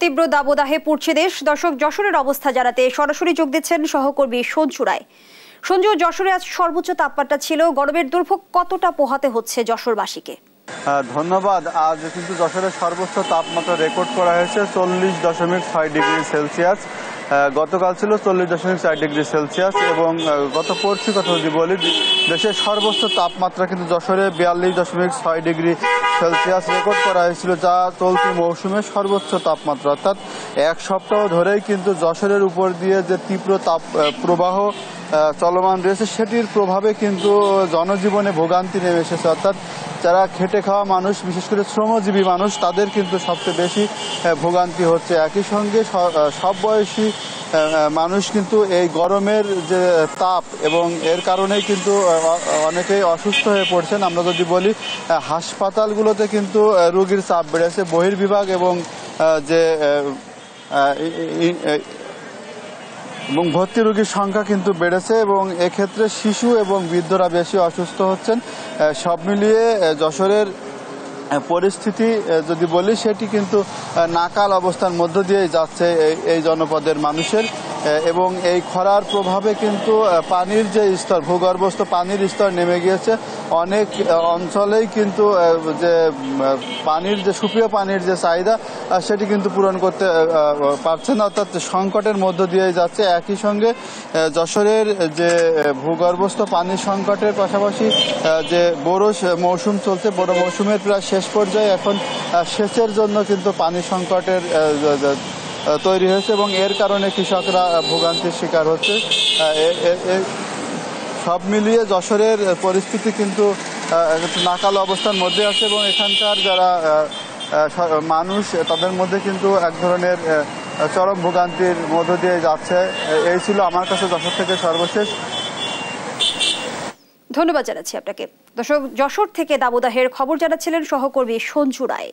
তীব্র দাবদাহে পুড়ছে দেশ। দর্শক, যশোরের অবস্থা জানাতে সরাসরি যোগ দিচ্ছেন সহকর্মী সঞ্জু রায়। সঞ্জু, যশোরে আজ সর্বোচ্চ তাপমাত্রা ছিল, গরমের দুর্ভোগ কতটা পোহাতে হচ্ছে যশোরবাসীকে? ধন্যবাদ। আজ কিন্তু যশোরের সর্বোচ্চ তাপমাত্রা রেকর্ড করা হয়েছে 40.6 ডিগ্রি সেলসিয়াস। গতকাল ছিল 40.4 ডিগ্রি সেলসিয়াস এবং গত পরশু কথা যদি বলি, দেশের সর্বোচ্চ তাপমাত্রা কিন্তু যশোরে 42.6 ডিগ্রি সেলসিয়াস রেকর্ড করা হয়েছিল, যা চলতি মৌসুমের সর্বোচ্চ তাপমাত্রা। অর্থাৎ এক সপ্তাহ ধরেই কিন্তু যশোরের উপর দিয়ে যে তীব্র তাপ প্রবাহ চলমান রয়েছে, সেটির প্রভাবে কিন্তু জনজীবনে ভোগান্তি নেমে এসেছে। অর্থাৎ যারা খেটে খাওয়া মানুষ, বিশেষ করে শ্রমজীবী মানুষ, তাদের কিন্তু সবচেয়ে বেশি ভোগান্তি হচ্ছে। একই সঙ্গে সব বয়সী মানুষ কিন্তু এই গরমের যে তাপ এবং এর কারণেই কিন্তু অনেকেই অসুস্থ হয়ে পড়ছেন। আমরা যদি বলি, হাসপাতালগুলোতে কিন্তু রোগীর চাপ বেড়েছে, বহির্বিভাগ এবং যে এবং ভর্তি রোগীর সংখ্যা কিন্তু বেড়েছে এবং এক্ষেত্রে শিশু এবং বৃদ্ধরা বেশি অসুস্থ হচ্ছেন। সব মিলিয়ে যশোরের পরিস্থিতি যদি বলি, সেটি কিন্তু নাকাল অবস্থার মধ্য দিয়েই যাচ্ছে এই জনপদের মানুষের। এবং এই খরার প্রভাবে কিন্তু পানির যে স্তর, ভূগর্ভস্থ পানির স্তর নেমে গিয়েছে। অনেক অঞ্চলেই কিন্তু যে পানির যে সুপেয় পানির যে চাহিদা, সেটি কিন্তু পূরণ করতে পারছে না, অর্থাৎ সংকটের মধ্য দিয়েই যাচ্ছে। একই সঙ্গে যশোরের যে ভূগর্ভস্থ পানির সংকটের পাশাপাশি যে বোরো মৌসুম চলছে, বোরো মৌসুমের প্রায় শেষ পর্যায়ে এখন সেচের জন্য কিন্তু পানি সংকটের তৈরি হয়েছে এবং এর কারণে কৃষকরা ভোগান্তির শিকার হচ্ছে। সব মিলিয়ে যশোরের পরিস্থিতি কিন্তু নাকাল অবস্থার মধ্যে আছে এবং এখানকার যারা মানুষ, তাদের মধ্যে কিন্তু এক ধরনের চরম ভোগান্তির মধ্য দিয়ে যাচ্ছে। এই ছিল আমার কাছে যশোর থেকে সর্বশেষ। ধন্যবাদ জানাচ্ছি আপনাকে। দর্শক, যশোর থেকে দাবদাহের খবর জানাচ্ছিলেন সহকর্মী সঞ্জু রায়।